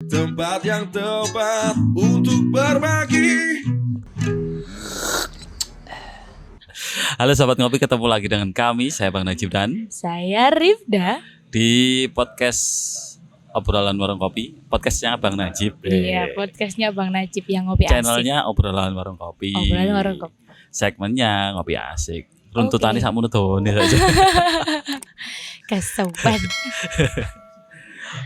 Tempat yang tepat untuk berbagi. Halo Sobat Ngopi, ketemu lagi dengan kami, saya Bang Najib dan saya Rifda di podcast Obrolan Warung Kopi, podcastnya Bang Najib. Iya, podcastnya Bang Najib yang ngopi asik. Channelnya Obrolan Warung Kopi. Obrolan Warung Kopi. Segmennya ngopi asik. Runtutannya Oke. sakmono done saja. Kesopan.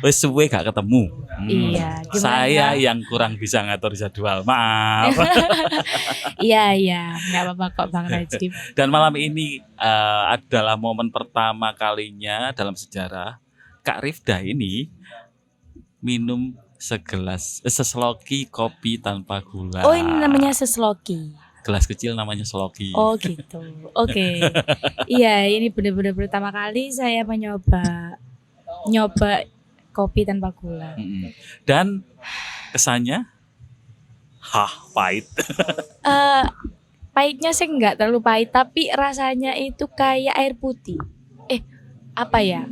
Wes suwe gak ketemu. Iya, gimana? Saya yang kurang bisa ngatur jadwal. Maaf. Iya, nggak apa-apa kok Bang Najib. Dan malam ini adalah momen pertama kalinya dalam sejarah Kak Rifda ini minum seseloki kopi tanpa gula. Oh, ini namanya sesloki. Gelas kecil namanya seloki. Oh gitu. Oke. Iya, ini benar-benar pertama kali saya nyoba kopi tanpa gula. Dan kesannya pahit. Pahitnya sih nggak terlalu pahit, tapi rasanya itu kayak air putih. Apa ya?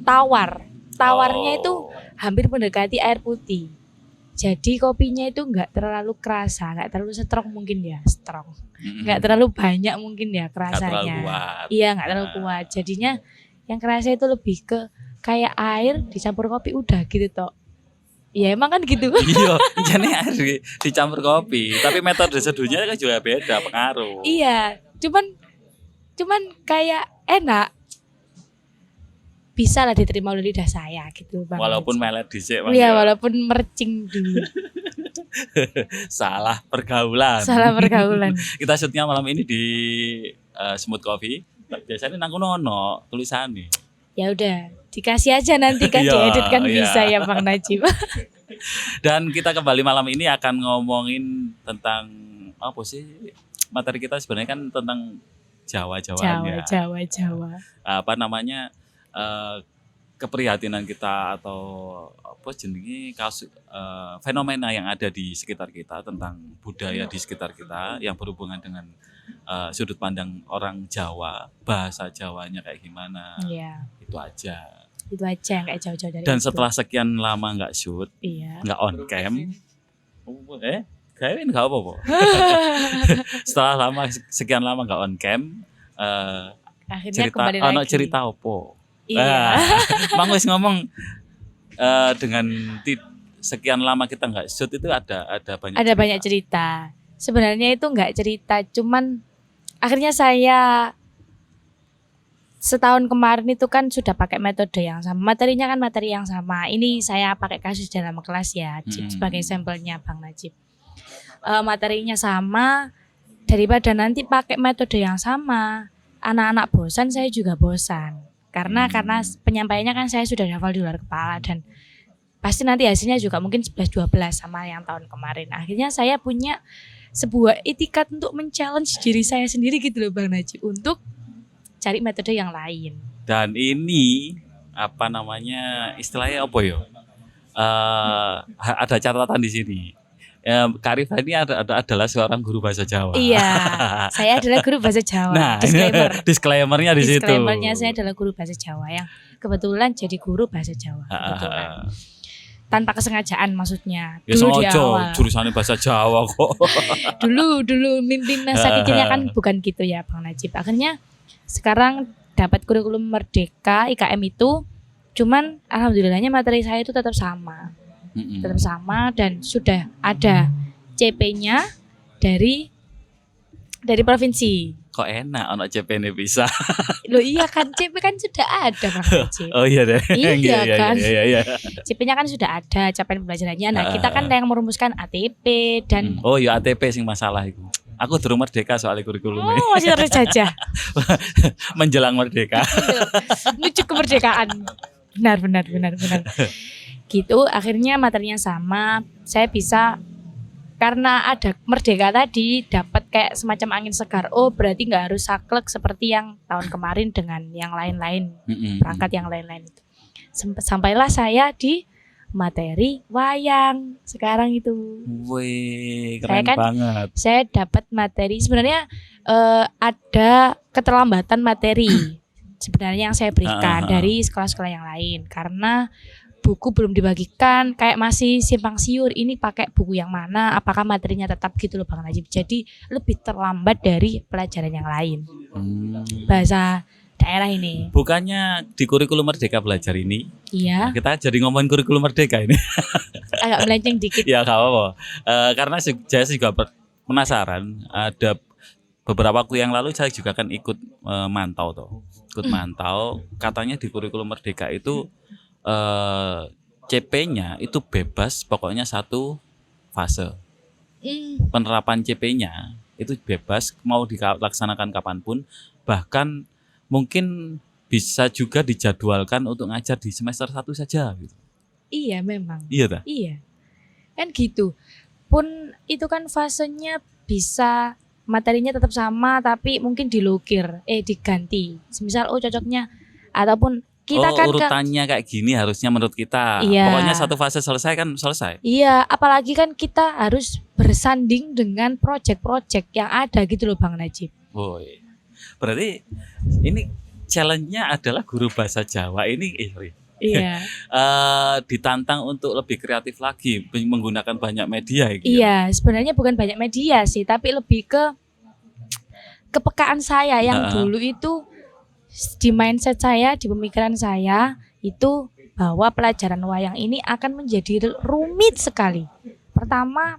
Tawarnya itu hampir mendekati air putih. Jadi kopinya itu nggak terlalu kerasa, nggak terlalu strong mungkin ya, nggak terlalu banyak mungkin ya kerasanya. Iya, nggak terlalu kuat. Jadinya yang kerasa itu lebih ke kayak air dicampur kopi udah gitu toh. Ya emang kan gitu. Iya, jadi air dicampur kopi. Tapi metode seduhnya kan juga beda, pengaruh. Iya, cuman kayak enak. Bisa lah diterima oleh lidah saya gitu Bang. Walaupun melet dhisik. Iya, walaupun mercing dulu. Salah pergaulan. Kita shootnya malam ini di Smooth Coffee. Biasanya nang kono ono tulisane. Ya udah, dikasih aja nanti kan Iya, diedit kan iya. bisa ya Bang Najib. Dan kita kembali malam ini akan ngomongin tentang apa sih? Materi kita sebenarnya kan tentang Jawa-Jawanya. Jawa. Apa namanya? Keprihatinan kita atau apa jenenge fenomena yang ada di sekitar kita, tentang budaya di sekitar kita yang berhubungan dengan sudut pandang orang Jawa, bahasa Jawanya kayak gimana. Iya. Itu aja Nggak jauh-jauh dari dan itu. setelah sekian lama nggak shoot, Iya. nggak on cam, kayaknya nggak apa-apa. Setelah sekian lama nggak on cam, Akhirnya kembali lagi. cerita opo. Iya. Mang wis ngomong dengan sekian lama kita nggak shoot itu ada banyak Ada banyak cerita. Sebenarnya itu nggak cerita, cuman akhirnya saya setahun kemarin itu kan sudah pakai metode yang sama, materinya kan materi yang sama. Ini saya pakai kasus dalam kelas ya, sebagai sampelnya Bang Najib. Materinya sama, daripada nanti pakai metode yang sama, anak-anak bosan, saya juga bosan. Karena penyampaiannya kan saya sudah hafal di luar kepala dan pasti nanti hasilnya juga mungkin 11-12 sama yang tahun kemarin. Akhirnya saya punya sebuah itikat untuk men-challenge diri saya sendiri gitu loh Bang Najib, untuk cari metode yang lain. Dan ini apa namanya, istilahnya apa ya? Ada catatan di sini. Kak Rifda ini adalah seorang guru bahasa Jawa. Iya, saya adalah guru bahasa Jawa. Nah, disclaimernya di situ. Disclaimernya saya adalah guru bahasa Jawa yang kebetulan jadi guru bahasa Jawa. Kebetulan. Tanpa kesengajaan maksudnya. Ya Dulu di sengaja awal. jurusannya bahasa Jawa kok. dulu mimpi masa kecilnya kan bukan gitu ya Bang Najib. Akhirnya sekarang dapat kurikulum Merdeka IKM itu, cuman alhamdulillahnya materi saya itu tetap sama. Dan sudah ada CP-nya dari provinsi. Kok enak ono CP ini bisa. Loh iya kan, CP kan sudah ada Bang Najib. Oh iya deh. Iya kan. Iya. CP-nya kan sudah ada, capaian pembelajarannya. Nah, kita kan yang merumuskan ATP dan oh iya, ATP sing masalah itu. Aku durung merdeka soal kurikulumnya. Oh, masih terus jajah. Menjelang merdeka. Menuju kemerdekaan. Benar. Gitu, akhirnya materinya sama. Saya bisa, karena ada merdeka tadi, dapat kayak semacam angin segar. Oh, berarti nggak harus saklek seperti yang tahun kemarin dengan yang lain-lain, perangkat yang lain-lain itu. Sampailah saya di materi wayang sekarang itu. Wih, keren banget. Saya dapat materi, sebenarnya ada keterlambatan materi sebenarnya yang saya berikan dari sekolah-sekolah yang lain, karena buku belum dibagikan, kayak masih simpang siur, ini pakai buku yang mana, apakah materinya tetap gitu loh Bang Najib. Jadi lebih terlambat dari pelajaran yang lain. Bahasa daerah ini. Bukannya di kurikulum Merdeka Belajar ini, Iya, kita jadi ngomongin kurikulum Merdeka ini. agak melenceng dikit. Ya gak apa-apa. Karena saya juga penasaran, ada beberapa waktu yang lalu saya juga kan ikut mantau ikut mantau, katanya di kurikulum Merdeka itu CP-nya itu bebas, pokoknya satu fase. Penerapan CP-nya itu bebas, mau dilaksanakan kapanpun, bahkan mungkin bisa juga dijadwalkan untuk ngajar di semester 1 saja gitu. Iya memang. Iya ta? Iya. Kan gitu. Pun itu kan fasenya bisa materinya tetap sama tapi mungkin diganti. Semisal cocoknya ataupun kita kan urutannya kayak gini harusnya menurut kita. Iya. Pokoknya satu fase selesai kan selesai. Iya, apalagi kan kita harus bersanding dengan proyek-proyek yang ada gitu loh Bang Najib. Boy. Berarti ini challenge-nya adalah guru bahasa Jawa ini Iya. ditantang untuk lebih kreatif lagi menggunakan banyak media gitu. Iya, sebenarnya bukan banyak media sih, tapi lebih ke kepekaan saya yang dulu itu di mindset saya, di pemikiran saya itu bahwa pelajaran wayang ini akan menjadi rumit sekali. Pertama,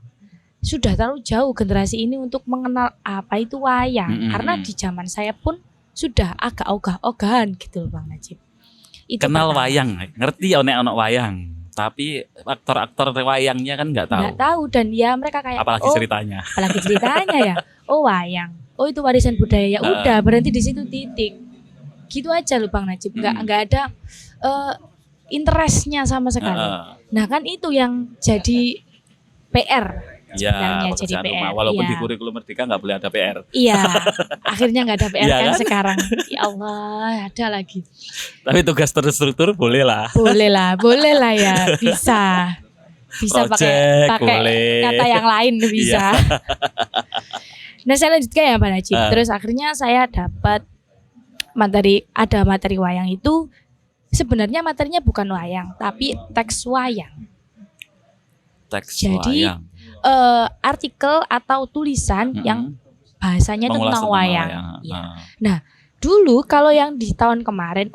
sudah terlalu jauh generasi ini untuk mengenal apa itu wayang, karena di zaman saya pun sudah agak ogah-ogahan gitu loh Bang Najib. Itu kenal pertama. wayang, ngerti ono wayang, tapi aktor-aktor wayangnya kan nggak tahu. Nggak tahu dan ya mereka kayak Apalagi ceritanya. Apalagi ceritanya ya. Oh wayang. Oh itu warisan budaya ya udah berhenti di situ titik. Gitu aja loh Bang Najib. Nggak ada interestnya sama sekali. Nah kan itu yang jadi PR. Ya, jadi PR. Walaupun ya. di kurikulum Merdeka nggak boleh ada PR. Iya, akhirnya nggak ada PR Iya kan kan? sekarang. Ya Allah, ada lagi. Tapi tugas terstruktur boleh lah. Boleh lah ya, bisa pakai boleh. kata yang lain bisa. Nah saya lanjutkan ya Pak Najib. Terus akhirnya saya dapat materi wayang itu sebenarnya materinya bukan wayang tapi teks wayang. Jadi wayang. Artikel atau tulisan yang bahasanya tentang wayang. Ya. Nah dulu kalau yang di tahun kemarin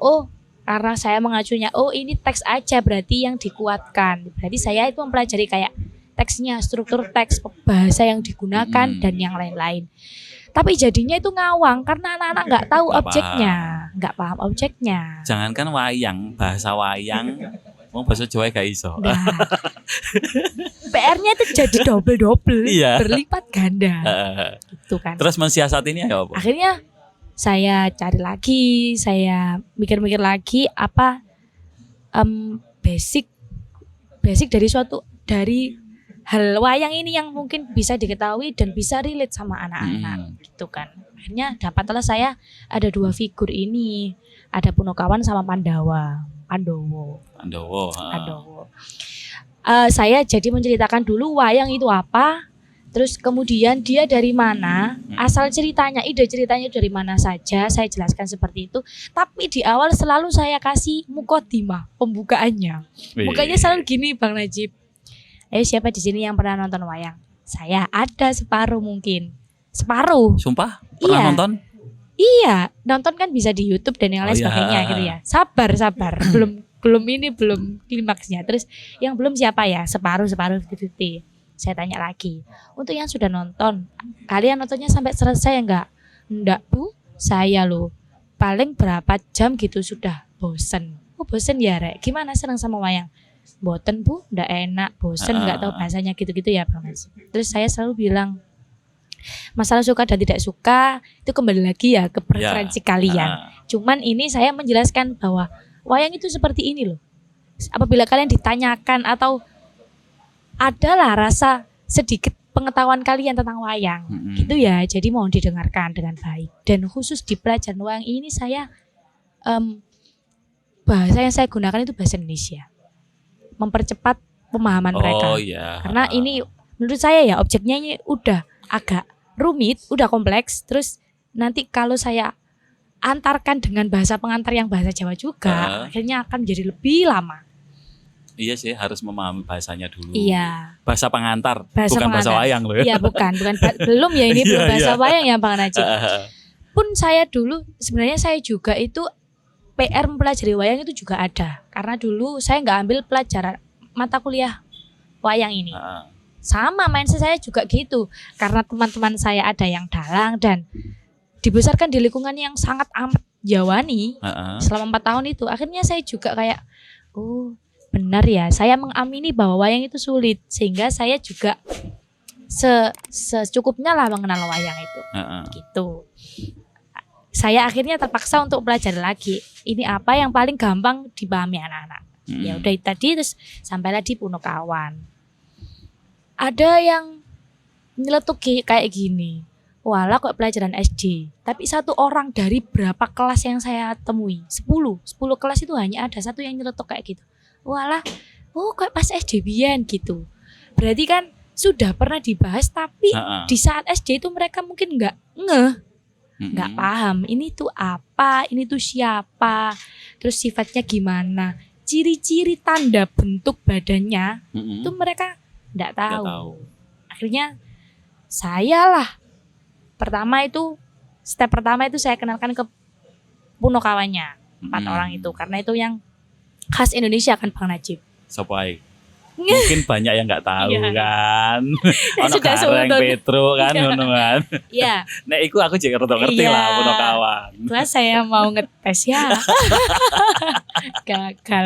karena saya mengacunya ini teks aja berarti yang dikuatkan. Berarti saya itu mempelajari kayak teksnya, struktur teks, bahasa yang digunakan dan yang lain-lain. Tapi jadinya itu ngawang karena anak-anak nggak tahu objeknya, nggak paham objeknya. Jangankan wayang, bahasa wayang, mau bahasa Jawa gak iso. Nah, PR-nya itu jadi double, Iya. berlipat ganda, gitu kan. Terus mensiasatinya ya apa? Akhirnya saya cari lagi, saya mikir-mikir lagi apa basic dari hal wayang ini yang mungkin bisa diketahui dan bisa relate sama anak-anak gitu kan. Akhirnya dapatlah saya ada 2 figur ini, ada Punokawan sama Pandowo. Saya jadi menceritakan dulu wayang itu apa, terus kemudian dia dari mana, asal ceritanya, ide ceritanya dari mana saja, saya jelaskan seperti itu. Tapi di awal selalu saya kasih mukodimah pembukaannya. Mukanya selalu gini Bang Najib. Siapa di sini yang pernah nonton wayang? Saya ada separuh mungkin. Separuh. Sumpah? Pernah nonton? Iya, nonton kan bisa di YouTube dan yang lain sebagainya gitu ya. Sabar. belum klimaksnya. Terus yang belum siapa ya? Separuh 50-50. Saya tanya lagi. Untuk yang sudah nonton, kalian nontonnya sampai selesai enggak? Enggak, Bu. Saya loh. Paling berapa jam gitu sudah bosen. Bosen ya, Rek. Gimana senang sama wayang? Boten Bu, ndak enak, bosen, nggak tahu bahasanya gitu-gitu ya Bang Najib. Terus saya selalu bilang masalah suka dan tidak suka itu kembali lagi ya ke preferensi kalian. Cuman ini saya menjelaskan bahwa wayang itu seperti ini loh. Apabila kalian ditanyakan atau adalah rasa sedikit pengetahuan kalian tentang wayang, gitu ya. Jadi mohon didengarkan dengan baik. Dan khusus di pelajaran wayang ini saya bahasa yang saya gunakan itu bahasa Indonesia. Mempercepat pemahaman mereka. Karena ini menurut saya ya objeknya ini udah agak rumit, udah kompleks. Terus nanti kalau saya antarkan dengan bahasa pengantar yang bahasa Jawa juga, akhirnya akan menjadi lebih lama. Iya sih, harus memahami bahasanya dulu. Iya. Bahasa pengantar, Bahasa bukan bahasa pengantar. wayang loh ya. Iya bukan belum ya ini belum Iya, bahasa iya. wayang ya Bang Najib. Pun saya dulu sebenarnya saya juga itu PR mempelajari wayang itu juga ada karena dulu saya nggak ambil pelajaran mata kuliah wayang ini. Heeh. Sama mindset saya juga gitu karena teman-teman saya ada yang dalang dan dibesarkan di lingkungan yang sangat amat Jawani Heeh. selama 4 tahun itu. Akhirnya saya juga kayak oh benar ya, saya mengamini bahwa wayang itu sulit sehingga saya juga secukupnya lah mengenal wayang itu Heeh. gitu. Saya akhirnya terpaksa untuk belajar lagi. Ini apa yang paling gampang dipahami anak-anak. Ya udah tadi terus sampailah di Punokawan. Ada yang nyeletuk kayak gini. Walah kok pelajaran SD. Tapi satu orang dari berapa kelas yang saya temui? 10 kelas itu hanya ada satu yang nyeletuk kayak gitu. Walah, oh kok pas SD biyen gitu. Berarti kan sudah pernah dibahas tapi Heeh. di saat SD itu mereka mungkin nggak nggak paham ini tuh apa, ini tuh siapa, terus sifatnya gimana, ciri-ciri tanda bentuk badannya itu mereka nggak Nggak tahu. tahu. Akhirnya saya lah step pertama itu saya kenalkan ke Punokawannya 4 orang itu karena itu yang khas Indonesia kan Bang Najib. Sopai. Mungkin banyak yang nggak tahu Iya. kan. Ono Sudah Gareng seudon. Petro kan Iya. ngono kan. Iya, Nek iku aku juga rada ngerti Iya. lah Punokawan. kelas saya mau ngetes ya. Gagal.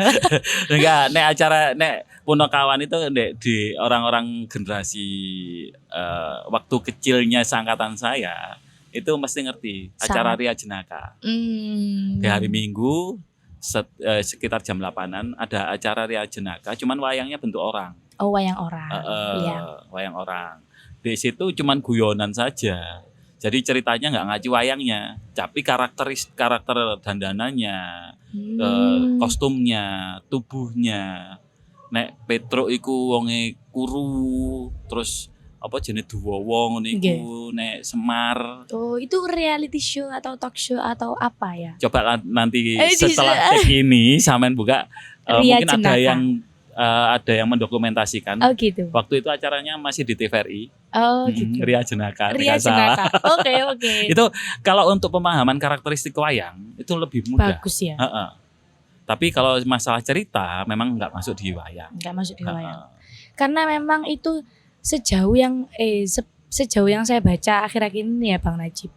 Enggak, nek Punokawan itu di orang-orang generasi waktu kecilnya seangkatan saya itu mesti ngerti acara Ria Jenaka. Di hari Minggu sekitar jam 8-an ada acara Ria Jenaka, cuman wayangnya bentuk orang. Oh wayang orang. Iya. Wayang orang. Di situ cuman guyonan saja. Jadi ceritanya nggak ngaji wayangnya, tapi karakter dandanannya, kostumnya, tubuhnya. Nek Petro iku wonge kuru, terus apa jenis duwowo ngono iku, nek Semar. Oh itu reality show atau talk show atau apa ya? Coba nanti di- setelah take ini sampean buka Ria mungkin Jenaka. ada yang mendokumentasikan. Oh gitu. Waktu itu acaranya masih di TVRI. Oh gitu. Ria Jenaka. Ria tidak salah. Jenaka. Oke. Itu kalau untuk pemahaman karakteristik wayang itu lebih mudah. Bagus ya. Heeh. Tapi kalau masalah cerita memang nggak masuk di wayang. Enggak masuk di wayang. Heeh. Karena memang itu sejauh yang saya baca akhir-akhir ini ya Bang Najib.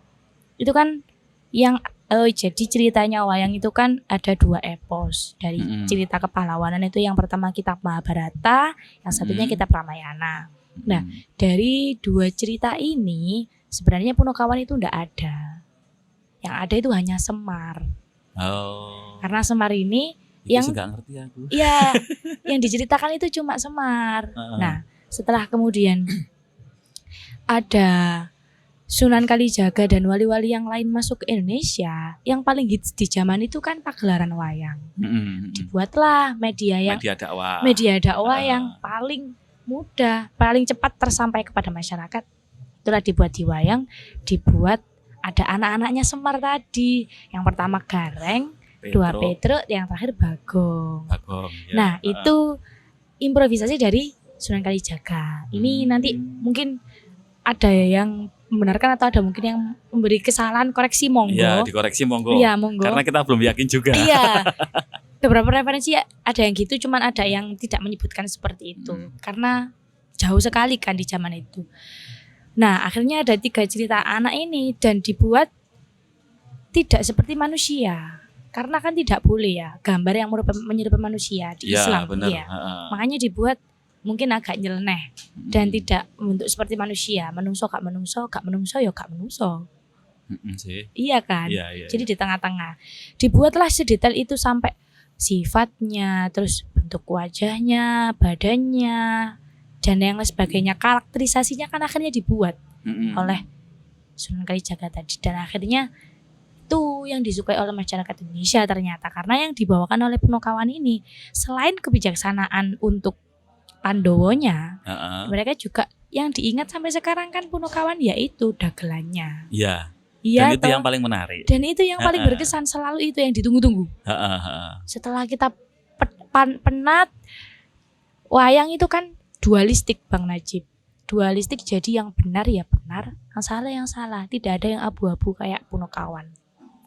Itu kan yang jadi ceritanya wayang itu kan ada 2 epos dari cerita kepahlawanan itu yang pertama kitab Mahabharata, yang satunya kitab Ramayana. Nah, dari 2 cerita ini sebenarnya Punokawan itu enggak ada. Yang ada itu hanya Semar. Oh. Karena Semar ini Itu yang sih nggak ngerti aku. ya yang diceritakan itu cuma Semar. Nah, setelah kemudian ada Sunan Kalijaga dan wali-wali yang lain masuk ke Indonesia, yang paling hits di zaman itu kan pagelaran wayang. Dibuatlah media dakwah. Media dakwah yang paling mudah, paling cepat tersampai kepada masyarakat. Itulah dibuat di wayang, dibuat ada anak-anaknya Semar tadi. Yang pertama Gareng, 2 Petro, yang terakhir Bagong. Ya. Nah, itu improvisasi dari Sunan Kalijaga. Ini nanti mungkin ada yang membenarkan atau ada mungkin yang memberi kesalahan, koreksi monggo. Iya, dikoreksi monggo. Iya, monggo. Karena kita belum yakin juga. Iya. Beberapa referensi ada yang gitu, cuman ada yang tidak menyebutkan seperti itu. Karena jauh sekali kan di zaman itu. Nah, akhirnya ada 3 cerita anak ini dan dibuat tidak seperti manusia. Karena kan tidak boleh ya gambar yang menyerupai manusia di Islam. Bener. Iya. Makanya dibuat mungkin agak nyeleneh dan tidak membentuk seperti manusia. Menungso gak menungso, gak menungso ya gak menungso. Sih. Iya kan? Iya. Jadi di tengah-tengah. Dibuatlah sedetail itu sampai sifatnya, terus bentuk wajahnya, badannya, dan yang lain sebagainya. Karakterisasinya kan akhirnya dibuat oleh Sunan Kalijaga tadi. Dan akhirnya itu yang disukai oleh masyarakat Indonesia ternyata. Karena yang dibawakan oleh Punokawan ini, selain kebijaksanaan untuk Pandowonya, mereka juga yang diingat sampai sekarang kan Punokawan yaitu dagelannya. Iya. Iya, Dan itu yang paling menarik. Dan itu yang paling berkesan, selalu itu yang ditunggu-tunggu. Setelah kita penat, wayang itu kan dualistik Bang Najib. Dualistik, jadi yang benar ya benar, yang salah. Tidak ada yang abu-abu kayak Punokawan.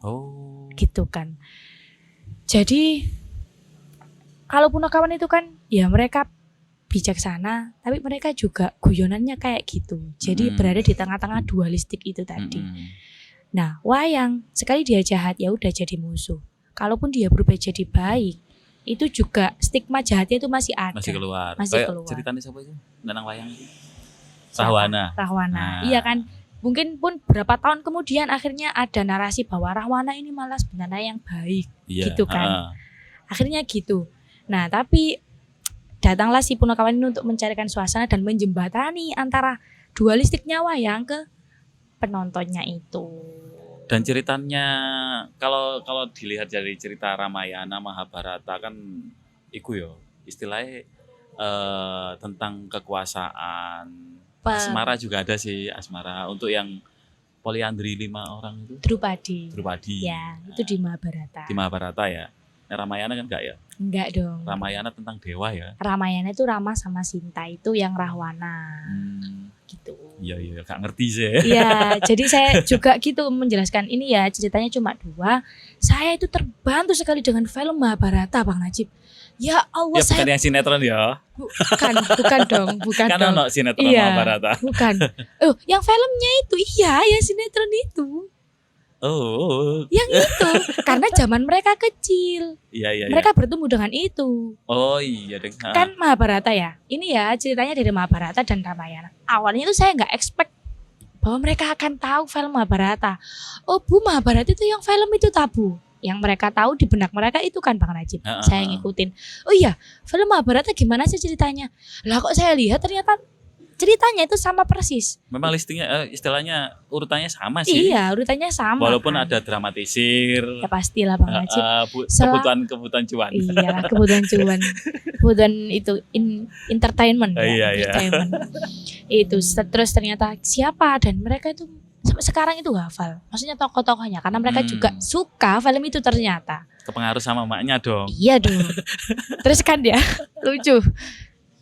Oh. Gitu kan. Jadi kalau Punokawan itu kan ya mereka bijaksana, tapi mereka juga guyonannya kayak gitu. Jadi berada di tengah-tengah dualistik itu tadi. Nah, wayang sekali dia jahat ya udah jadi musuh. Kalaupun dia berubah jadi baik, itu juga stigma jahatnya itu masih ada. Masih keluar. Masih Kayak keluar. ceritanya siapa itu? Tentang wayang itu? Siapa? Rahwana. Rahwana. Nah. Iya kan? Mungkin pun berapa tahun kemudian akhirnya ada narasi bahwa Rahwana ini malah sebenarnya yang baik. Iya. Gitu kan. Akhirnya gitu. Nah, tapi datanglah si Punokawan ini untuk mencarikan suasana dan menjembatani antara dualistiknya wayang ke penontonnya itu. Dan ceritanya kalau dilihat dari cerita Ramayana Mahabharata kan iku yo istilahnya tentang kekuasaan. Asmara juga ada sih, asmara untuk yang poliandri 5 orang itu. Drupadi. Ya, itu di Mahabharata. Di Mahabharata ya. Nah, Ramayana kan enggak ya? Enggak dong. Ramayana tentang dewa ya. Ramayana itu Rama sama Sinta, itu yang Rahwana. Gitu. Iya, gak ngerti sih. Iya, jadi saya juga gitu menjelaskan ini ya, ceritanya cuma 2. Saya itu terbantu sekali dengan film Mahabharata Bang Najib. Ya Allah, Ya bukan yang sinetron ya. Bukan dong. Kan ono sinetron Mahabharata. Bukan. Yang filmnya itu yang sinetron itu. Oh. Yang itu karena zaman mereka kecil. Iya. Mereka bertemu dengan itu. Oh iya deh. Kan Mahabharata ya. Ini ya ceritanya dari Mahabharata dan Ramayana. Awalnya itu saya nggak expect bahwa mereka akan tahu film Mahabharata. Oh Bu, Mahabharata itu yang film itu tabu. Yang mereka tahu di benak mereka itu kan Bang Najib. Saya ngikutin. Oh iya, film Mahabharata gimana sih ceritanya? Lah kok saya lihat ternyata ceritanya itu sama persis. Memang listingnya istilahnya urutannya sama sih. Iya, urutannya sama. Walaupun kan ada dramatisir. Ya pastilah Bang Najib. Kebutuhan cuan. Iya, kebutuhan cuan. Kebutuhan itu entertainment. Iya. Entertainment. Itu terus ternyata siapa dan mereka itu sampai sekarang itu hafal. Maksudnya tokoh-tokohnya karena mereka juga suka film itu ternyata. Kepengaruh sama maknya dong. Iya dong. Terus kan dia lucu.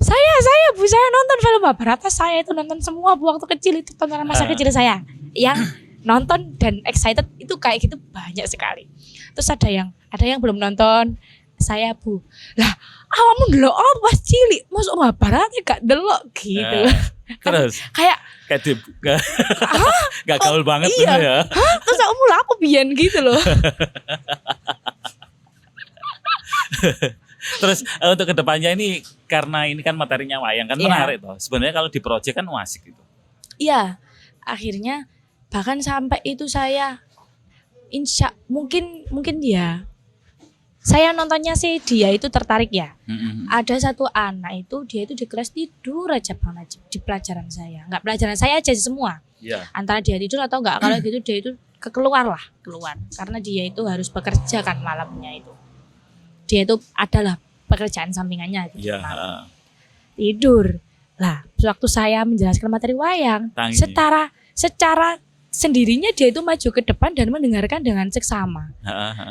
Saya nonton film Mahabharata, saya itu nonton semua waktu kecil, itu tontonan masa kecil saya. Yang nonton dan excited itu kayak gitu banyak sekali. Terus ada yang belum nonton, saya Bu. Lah, awakmu ndelok apa pas cilik? Masuk Mahabharata gak delok gitu. Terus kayak gak gaul banget iya. ya. Terus aku biyen gitu loh. Terus untuk kedepannya ini karena ini kan materinya wayang kan menarik toh. Sebenarnya kalau di project kan asik gitu. Iya, akhirnya bahkan sampai itu saya mungkin dia. Saya nontonnya sih dia itu tertarik ya. Ada satu anak itu dia itu di kelas tidur aja Bang Najib di pelajaran saya. Enggak pelajaran saya aja semua. Iya. Antara dia tidur atau enggak, kalau gitu dia itu keluar karena dia itu harus bekerja kan malamnya itu. Dia itu adalah pekerjaan sampingannya gitu. Iya. Tidur. Lah, waktu saya menjelaskan materi wayang, secara sendirinya dia itu maju ke depan dan mendengarkan dengan seksama.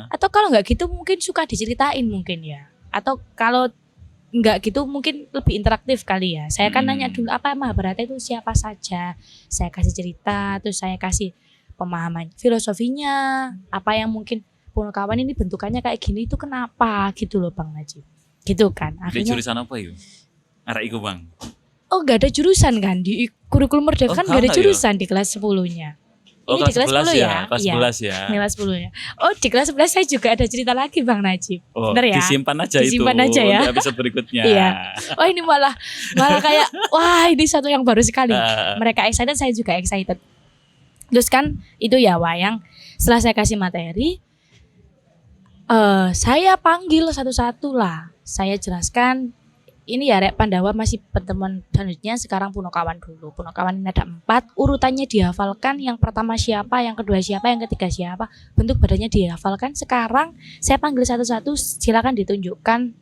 Atau kalau nggak gitu mungkin suka diceritain mungkin ya. Atau kalau nggak gitu mungkin lebih interaktif kali ya. Saya kan nanya dulu apa Mahabharata itu siapa saja. Saya kasih cerita, terus saya kasih pemahaman filosofinya, apa yang mungkin Punokawan ini bentukannya kayak gini itu kenapa gitu loh Bang Najib. Gitu kan. Akhirnya jurusan apa yuk? Arek iku Bang. Oh, enggak ada jurusan kan di kurikulum Merdeka kan enggak ada jurusan di kelas 10-nya. Oh, ini kelas di kelas 10 ya. Kelas 11 ya. Kelas 10 ya. Oh, di kelas 11 saya juga ada cerita lagi Bang Najib. Oh, bener ya? Disimpan aja ya. Untuk episode berikutnya. Iya. Oh, ini malah kayak wah, ini satu yang baru sekali. Mereka excited, saya juga excited. Terus kan itu ya wayang. Setelah saya kasih materi, saya panggil satu-satu lah. Saya jelaskan ini ya Rek Pandawa masih pertemuan selanjutnya, sekarang Punokawan dulu. Punokawan ini ada 4, urutannya dihafalkan. Yang pertama siapa, yang kedua siapa, yang ketiga siapa, bentuk badannya dihafalkan. Sekarang saya panggil satu-satu, silakan ditunjukkan.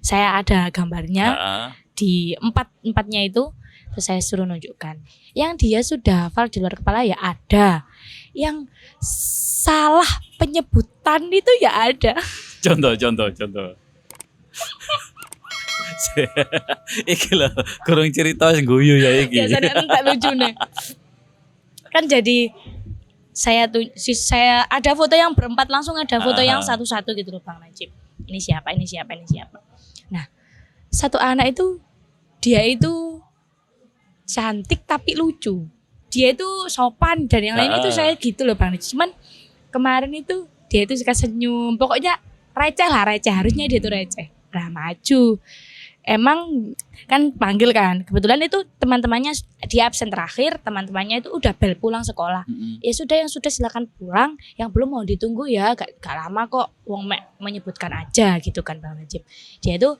Saya ada gambarnya di 4-4-nya itu. Terus saya suruh nunjukkan. Yang dia sudah hafal di luar kepala ya ada. Yang salah penyebutan itu ya ada. Contoh. Iki lho, kurang cerita sing guyu ya iki. Biasanya entek lucu nih. Kan jadi saya ada foto yang berempat, langsung ada foto yang satu-satu gitu loh Bang Najib. Ini siapa, ini siapa, ini siapa. Nah, satu anak itu dia itu cantik tapi lucu. Dia itu sopan dan yang lain itu saya gitu loh Bang Najib. Cuman kemarin itu dia itu suka senyum. Pokoknya receh lah, receh. Harusnya dia tuh receh. Nah, maju. Emang kan panggil kan. Kebetulan itu teman-temannya dia absen terakhir, teman-temannya itu udah bel pulang sekolah. Ya sudah, yang sudah silakan pulang, yang belum mau ditunggu ya, gak lama kok. Wong menyebutkan aja gitu kan Bang Najib. Dia itu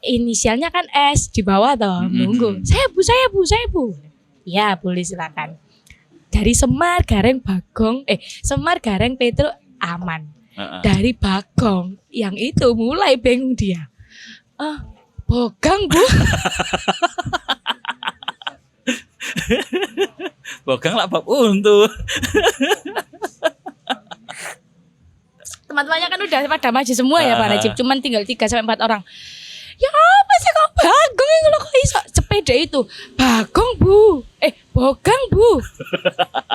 inisialnya kan S di bawah toh, nunggu. Saya bu. Ya, boleh silakan. Dari Semar Gareng Bagong, Semar Gareng Petro aman. Dari Bagong yang itu mulai bingung dia. Bogang bu. Bogang lah bab untuk. Teman-temannya kan udah pada maju semua ya Pak Najib. Cuman tinggal 3-4 orang. Ya apa sih kok Bagong yang lo kok iso sepeda itu? Bagong bu. Bogang bu.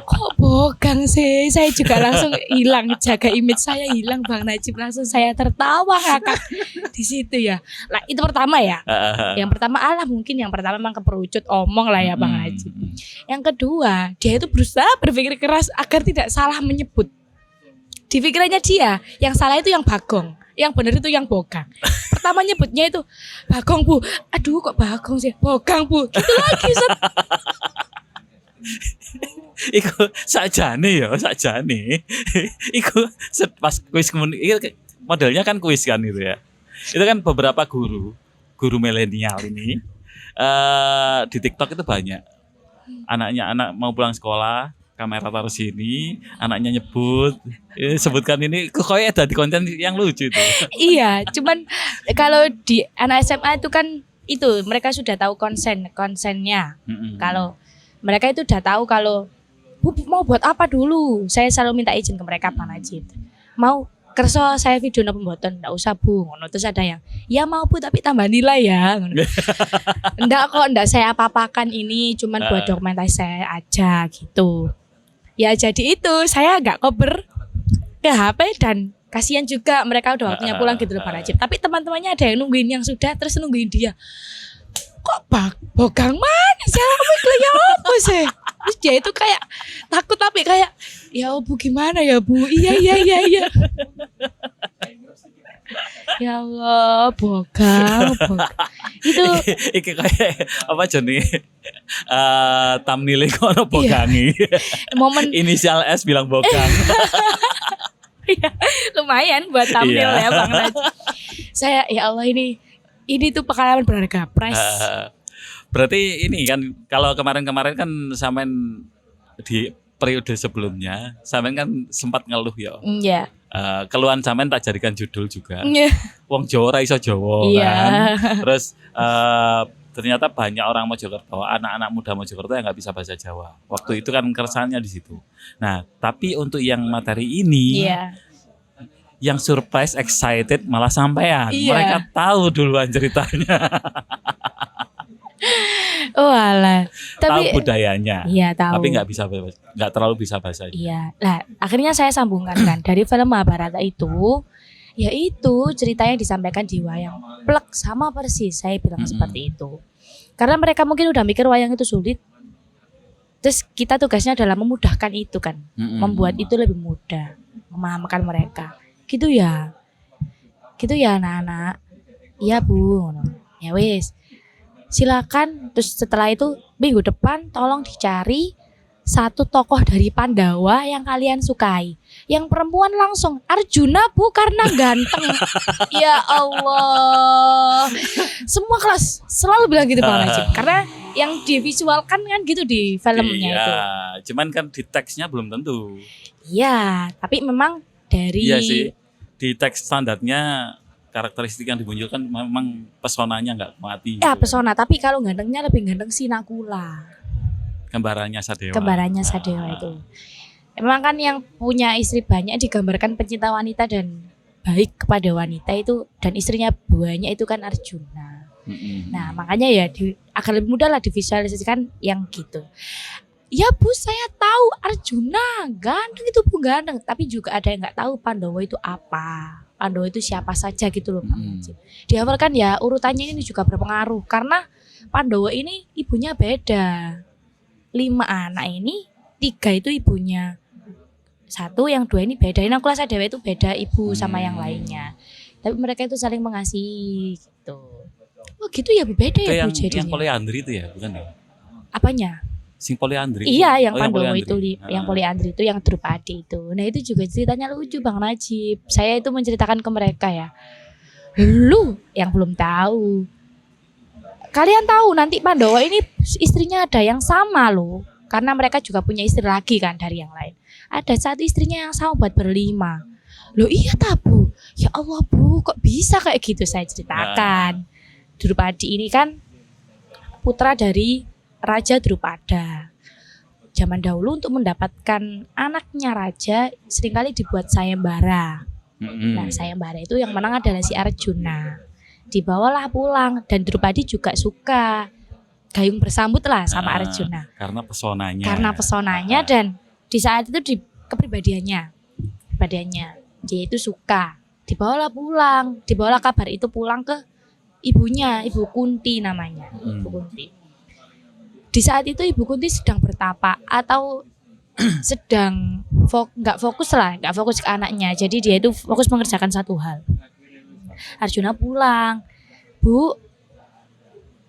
Kok Bogang sih? Saya juga langsung hilang, jaga image saya hilang Bang Najib. Langsung saya tertawa ngakak di situ ya. Lah itu pertama ya. Yang pertama mungkin yang pertama memang keperucut omong lah ya Bang Najib. Yang kedua, dia itu berusaha berpikir keras agar tidak salah menyebut. Di pikirannya dia, yang salah itu yang Bagong, yang benar itu yang Bogang. Pertama nyebutnya itu Bagong bu, aduh kok Bagong sih, Bogang bu, gitu lagi Set. Iku sakjane. Iku pas kuis modelnya kan kuis kan itu ya. Itu kan beberapa guru milenial ini di TikTok itu banyak. Anak mau pulang sekolah, kamera taruh sini, anaknya nyebut, sebutkan ini, kok kayak ada di konten yang lucu itu. Iya, cuman kalau di anak SMA itu kan itu mereka sudah tahu konsennya. Kalau mereka itu udah tahu kalau bu mau buat apa dulu, saya selalu minta izin ke mereka Pak Najib. Mau kerso saya video no pemboton, enggak usah bu. Terus ada yang ya mau bu tapi tambah nilai ya. Enggak saya apa-apakan, ini cuman buat dokumentasi saya aja gitu. Ya jadi itu saya agak kober ke HP dan kasihan juga mereka udah waktunya pulang gitu loh Pak Najib. Tapi teman-temannya ada yang nungguin yang sudah terus nungguin dia. Kok Bogang mana sih? Ya apa sih? Terus dia itu kayak takut tapi kayak ya bu gimana ya bu? Iya. Ya Allah, Bogang. Itu iki kayak apa jenenge? Thumbnail kok ono Bogangi. Momen inisial S bilang Bogang. Iya, lumayan buat thumbnail ya Bang Najib. Saya ya Allah ini tuh pengalaman berharga prize. Berarti ini kan kalau kemarin-kemarin kan sampean di periode sebelumnya sampean kan sempat ngeluh ya. Iya. Keluhan sampean tak jadikan judul juga. Wong Jawa ra iso Jawa kan. Terus ternyata banyak orang Mojokerto, anak-anak muda Mojokerto yang nggak bisa bahasa Jawa. Waktu itu kan keresahannya di situ. Nah, tapi untuk yang materi ini, yang surprise, excited malah sampean. Mereka tahu duluan ceritanya. Oh alah. Tahu budayanya. Iya tahu. Tapi nggak terlalu bisa bahasanya. Iya. Nah, akhirnya saya sambungkan kan dari film Mahabharata itu. Ya itu ceritanya disampaikan di wayang plek sama persis, saya bilang seperti itu. Karena mereka mungkin udah mikir wayang itu sulit. Terus kita tugasnya adalah memudahkan itu kan. Membuat itu lebih mudah, memahamkan mereka. Gitu ya anak-anak. Iya bu. Ya wis. Silakan. Terus setelah itu minggu depan tolong dicari satu tokoh dari Pandawa yang kalian sukai. Yang perempuan langsung Arjuna bu, karena ganteng. Ya Allah. Semua kelas selalu bilang gitu Bang Najib. Karena yang divisualkan kan gitu di filmnya itu. Cuman kan di teksnya belum tentu. Iya, tapi memang dari sih. Di teks standarnya karakteristik yang dimunculkan memang pesonanya nggak mati. Ya pesona, tapi kalau gantengnya lebih ganteng si Nakula. Kembarannya Sadewa itu. Emang kan yang punya istri banyak digambarkan pencinta wanita dan baik kepada wanita itu, dan istrinya banyak itu kan Arjuna. Nah makanya ya agar lebih mudah lah divisualisasikan yang gitu. Ya Bu, saya tahu Arjuna ganteng itu Bu, ganteng. Tapi juga ada yang nggak tahu Pandawa itu apa. Pandawa itu siapa saja gitu loh Bang Najib. Di awal kan ya urutannya ini juga berpengaruh. Karena Pandawa ini ibunya beda. 5 anak ini 3 itu ibunya. 1 yang 2 ini beda. Ini kelas Dewa itu beda ibu sama yang lainnya. Tapi mereka itu saling mengasihi gitu. Oh gitu ya Bu, beda Itu ya Bu yang jadinya. poliandri itu ya, bukan ya? Apanya? Sing poliandri. Iya, yang Oh, Pandawa poliandri. itu yang poliandri itu yang Drupadi itu. Nah, itu juga ceritanya lucu Bang Najib. Saya itu menceritakan ke mereka ya. Lu yang belum tahu. Kalian tahu nanti Pandawa ini istrinya ada yang sama loh. Karena mereka juga punya istri lagi kan dari yang lain. Ada 1 istrinya yang sama buat berlima. Loh iya tak Bu? Ya Allah Bu, kok bisa kayak gitu saya ceritakan. Drupadi ini kan putra dari Raja Drupada. Zaman dahulu untuk mendapatkan anaknya raja seringkali dibuat sayembara. Nah, sayembara itu yang menang adalah si Arjuna. Dibawalah pulang dan Drupadi juga suka gayung bersambut lah sama Arjuna. Karena pesonanya. Karena pesonanya dan di saat itu di kepribadiannya. Dia itu suka. Dibawalah pulang, dibawalah kabar itu pulang ke ibunya, Ibu Kunti namanya. Ibu Kunti. Di saat itu Ibu Kunti sedang bertapa atau sedang nggak fokus ke anaknya. Jadi dia itu fokus mengerjakan satu hal. Arjuna pulang, Bu,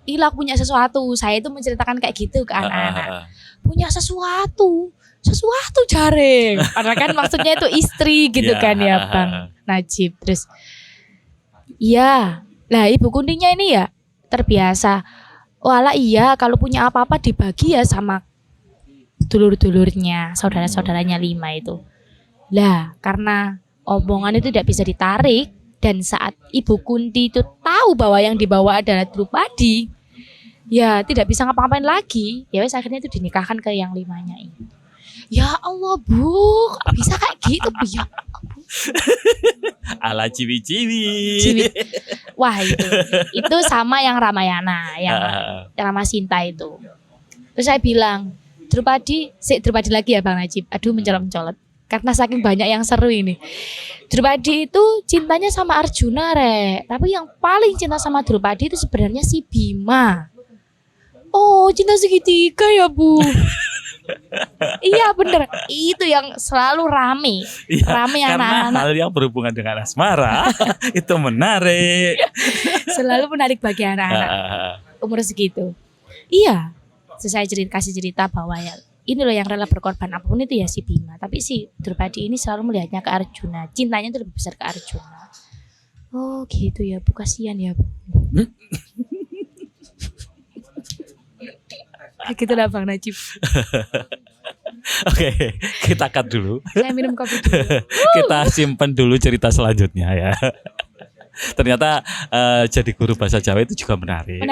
Ila punya sesuatu. Saya itu menceritakan kayak gitu ke anak-anak. Punya sesuatu jaring. Karena kan maksudnya itu istri gitu kan ya Bang Najib. Terus, iya, lah Ibu Kuntinya ini ya terbiasa. Walah iya, kalau punya apa-apa dibagi ya sama dulur-dulurnya, saudara-saudaranya 5 itu. Lah, karena omongan itu tidak bisa ditarik dan saat Ibu Kunti itu tahu bahwa yang dibawa adalah Drupadi, ya tidak bisa ngapa-ngapain lagi. Ya wes akhirnya itu dinikahkan ke yang 5-nya ini. Ya Allah Bu, kok bisa kayak gitu Bu ya? Ala ciwi-ciwi. Wah itu sama yang Ramayana, yang Ramasinta itu. Terus saya bilang, Drupadi lagi ya Bang Najib. Aduh mencolot-mencolot. Karena saking banyak yang seru ini. Drupadi itu cintanya sama Arjuna tapi yang paling cinta sama Drupadi itu sebenarnya si Bima. Oh cinta segitiga ya Bu. Iya bener, itu yang selalu rame karena anak-anak. hal yang berhubungan dengan asmara itu menarik. Selalu menarik bagi anak-anak umur segitu. Iya, saya kasih cerita bahwa ya ini loh yang rela berkorban apapun itu ya si Bima. Tapi si Drupadi ini selalu melihatnya ke Arjuna, cintanya itu lebih besar ke Arjuna. Oh gitu ya Bu, kasihan ya Bu. Gitulah Bang Najib. Oke, kita cut dulu. Saya minum kopi dulu. Kita simpen dulu cerita selanjutnya ya. Ternyata jadi guru bahasa Jawa itu juga menarik.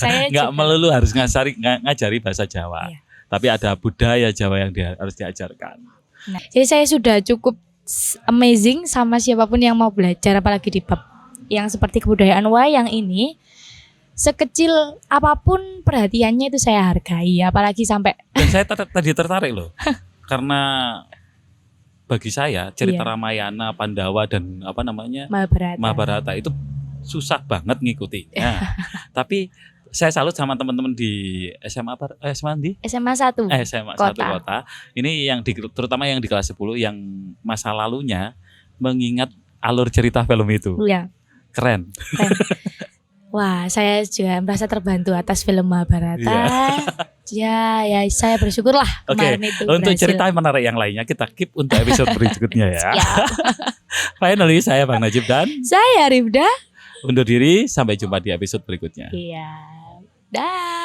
Saya nggak juga melulu harus ngajari bahasa Jawa, iya. tapi ada budaya Jawa yang harus diajarkan. Nah, jadi saya sudah cukup amazing sama siapapun yang mau belajar, apalagi di bab yang seperti kebudayaan wayang ini. Sekecil apapun perhatiannya itu saya hargai, apalagi sampai. Dan saya tadi tertarik loh, karena bagi saya cerita Iya. Ramayana, Pandawa dan apa namanya Mahabharata itu susah banget ngikutinya. Tapi saya salut sama teman-teman di SMA di SMA 1 SMA 1 Kota. Ini yang terutama yang di kelas 10 yang masa lalunya mengingat alur cerita film itu. ya. Keren. Wah, saya juga merasa terbantu atas film Mahabharata. Ya, saya bersyukurlah kemarin itu untuk berhasil. cerita menarik yang lainnya kita keep untuk episode berikutnya ya. Finally saya Bang Najib dan Saya Rifda. undur diri, sampai jumpa di episode berikutnya. Iya. Dah.